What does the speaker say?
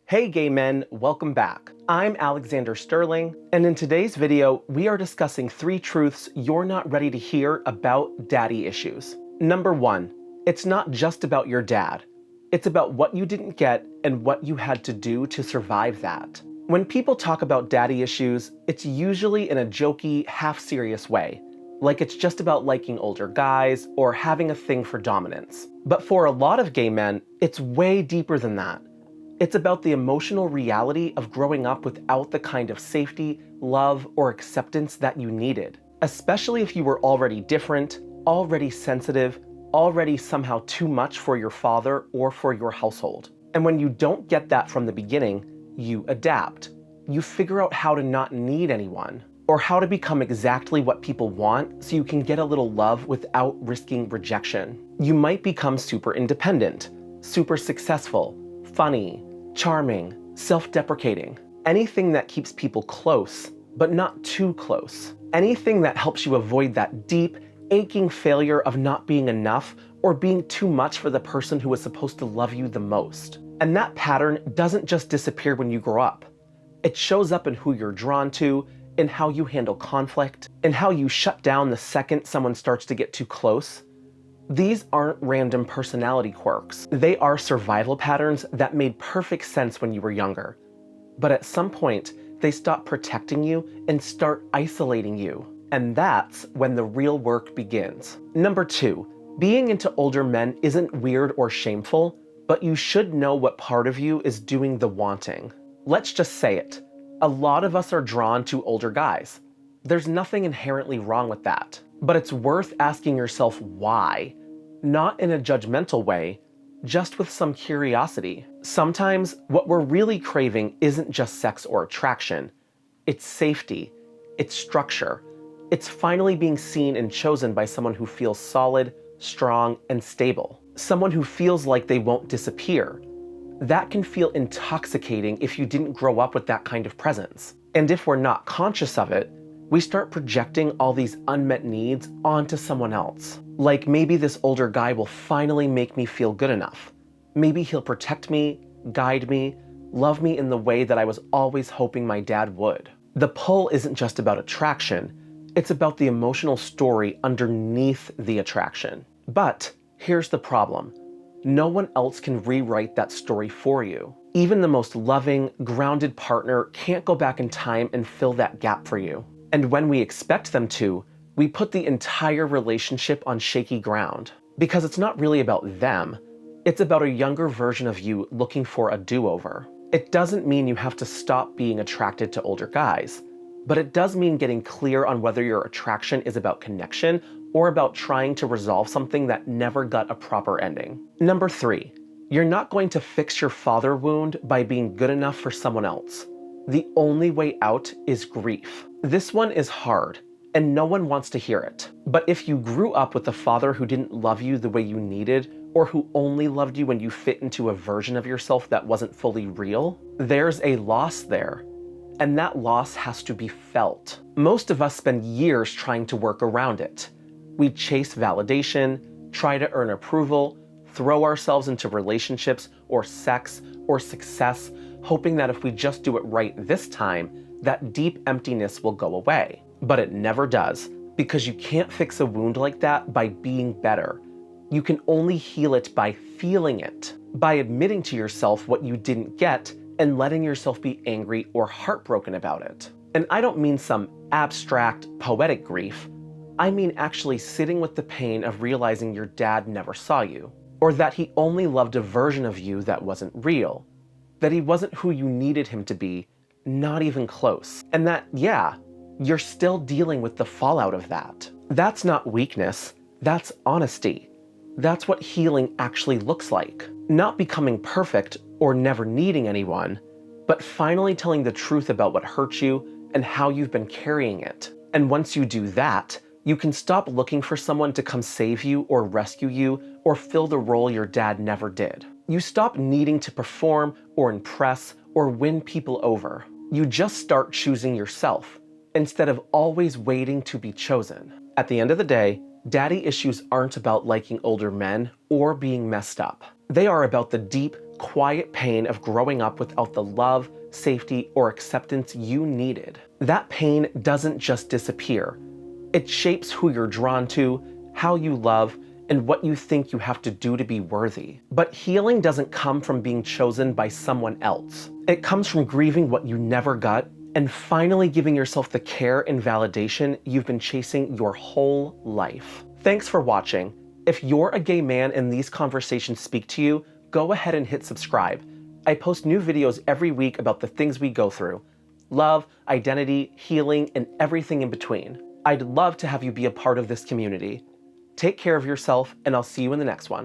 Hey gay men, welcome back. I'm Alexander Sterling, and in today's video, we are discussing 3 truths you're not ready to hear about daddy issues. Number 1, it's not just about your dad. It's about what you didn't get and what you had to do to survive that. When people talk about daddy issues, it's usually in a jokey, half-serious way, like it's just about liking older guys or having a thing for dominance. But for a lot of gay men, it's way deeper than that. It's about the emotional reality of growing up without the kind of safety, love, or acceptance that you needed. Especially if you were already different, already sensitive, already somehow too much for your father or for your household. And when you don't get that from the beginning, you adapt. You figure out how to not need anyone, or how to become exactly what people want so you can get a little love without risking rejection. You might become super independent, super successful, funny, charming, self-deprecating. Anything that keeps people close, but not too close. Anything that helps you avoid that deep, aching failure of not being enough or being too much for the person who is supposed to love you the most. And that pattern doesn't just disappear when you grow up. It shows up in who you're drawn to, in how you handle conflict, in how you shut down the second someone starts to get too close. These aren't random personality quirks. They are survival patterns that made perfect sense when you were younger. But at some point, they stop protecting you and start isolating you. And that's when the real work begins. Number 2, being into older men isn't weird or shameful, but you should know what part of you is doing the wanting. Let's just say it. A lot of us are drawn to older guys. There's nothing inherently wrong with that. But it's worth asking yourself why. Not in a judgmental way, just with some curiosity. Sometimes what we're really craving isn't just sex or attraction. It's safety. It's structure. It's finally being seen and chosen by someone who feels solid, strong, and stable. Someone who feels like they won't disappear. That can feel intoxicating if you didn't grow up with that kind of presence. And if we're not conscious of it, we start projecting all these unmet needs onto someone else. Like maybe this older guy will finally make me feel good enough. Maybe he'll protect me, guide me, love me in the way that I was always hoping my dad would. The pull isn't just about attraction, it's about the emotional story underneath the attraction. But here's the problem. No one else can rewrite that story for you. Even the most loving, grounded partner can't go back in time and fill that gap for you. And when we expect them to, we put the entire relationship on shaky ground. Because it's not really about them, it's about a younger version of you looking for a do-over. It doesn't mean you have to stop being attracted to older guys, but it does mean getting clear on whether your attraction is about connection or about trying to resolve something that never got a proper ending. Number 3, you're not going to fix your father wound by being good enough for someone else. The only way out is grief. This one is hard, and no one wants to hear it. But if you grew up with a father who didn't love you the way you needed, or who only loved you when you fit into a version of yourself that wasn't fully real, there's a loss there. And that loss has to be felt. Most of us spend years trying to work around it. We chase validation, try to earn approval, throw ourselves into relationships or sex or success, hoping that if we just do it right this time, that deep emptiness will go away. But it never does, because you can't fix a wound like that by being better. You can only heal it by feeling it, by admitting to yourself what you didn't get and letting yourself be angry or heartbroken about it. And I don't mean some abstract, poetic grief. I mean actually sitting with the pain of realizing your dad never saw you, or that he only loved a version of you that wasn't real, that he wasn't who you needed him to be, not even close, and that, yeah, you're still dealing with the fallout of that. That's not weakness, that's honesty. That's what healing actually looks like. Not becoming perfect or never needing anyone, but finally telling the truth about what hurt you and how you've been carrying it. And once you do that, you can stop looking for someone to come save you or rescue you or fill the role your dad never did. You stop needing to perform or impress or win people over. You just start choosing yourself instead of always waiting to be chosen. At the end of the day, daddy issues aren't about liking older men or being messed up. They are about the deep, quiet pain of growing up without the love, safety, or acceptance you needed. That pain doesn't just disappear. It shapes who you're drawn to, how you love, and what you think you have to do to be worthy. But healing doesn't come from being chosen by someone else. It comes from grieving what you never got and finally giving yourself the care and validation you've been chasing your whole life. Thanks for watching. If you're a gay man and these conversations speak to you, go ahead and hit subscribe. I post new videos every week about the things we go through: love, identity, healing, and everything in between. I'd love to have you be a part of this community. Take care of yourself, and I'll see you in the next one.